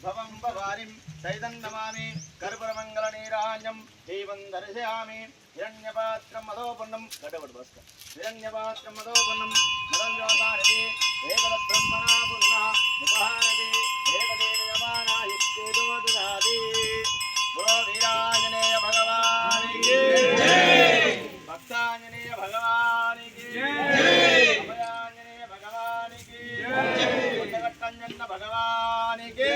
भवं भवानीं सैतं नमामि कर्पूरमङ्गलनीराजं दीपं दर्शयामि हिरण्यपात्रं मदोपन्नं हिरण्यपात्रं मदोपन्नं मदव्योतारति एकब्रह्मणा पुन्ना निपहारति एकदेवयमाना युक्तेजो ददाति बोलो वीरांजनेय भगवान की जय भक्तांजनेय भगवान की जय अभयांजनेय भगवान की जय उद्दघट्टंजन भगवान की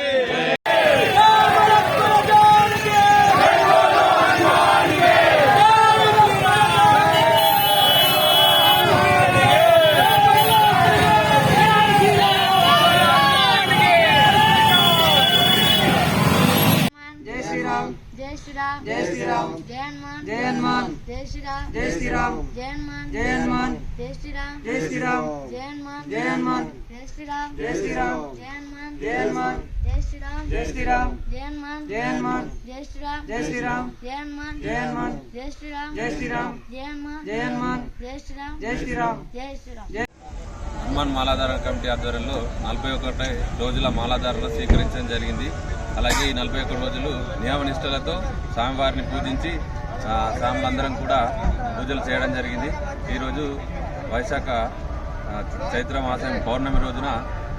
जय श्री राम जय श्री राम जय हनुमान जय हनुमान जय श्री राम जय श्री राम जय हनुमान जय हनुमान जय श्री राम जय श्री राम जय हनुमान जय हनुमान जय श्री राम जय श्री राम जय हनुमान जय हनुमान जय श्री राम जय श्री राम जय हनुमान जय हनुमान जय श्री राम जय श्री राम जय हनुमान जय हनुमान जय श्री राम जय श्री राम जय हनुमान जय हनुमान जय श्री राम जय श्री राम जय श्री राम హనుమాన్ మాలాధారణ కమిటీ ఆధ్వర్యంలో 41 రోజుల మాలాధారణ స్వీకరించడం జరిగింది. అలాగే ఈ 41 రోజులు నియమనిష్టలతో స్వామివారిని పూజించి స్వాములందరం కూడా పూజలు చేయడం జరిగింది. ఈరోజు వైశాఖ చైత్ర మాసం పౌర్ణమి రోజున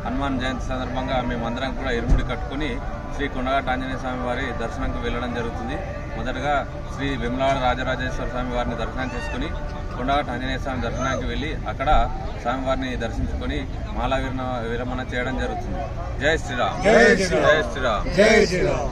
హనుమాన్ జయంతి సందర్భంగా మేమందరం కూడా ఇరుముడి కట్టుకుని శ్రీ కొండగట్ట ఆంజనేయ స్వామి వారి దర్శనంకు వెళ్ళడం జరుగుతుంది. మొదటగా శ్రీ వేములవాడ రాజరాజేశ్వర స్వామి వారిని దర్శనం చేసుకుని కొండగట్ట ఆంజనేయ స్వామి దర్శనానికి వెళ్ళి అక్కడ స్వామివారిని దర్శించుకొని మాలా విరమణ చేయడం జరుగుతుంది. జై శ్రీరామ్ జై శ్రీరామ్ జై శ్రీరామ్.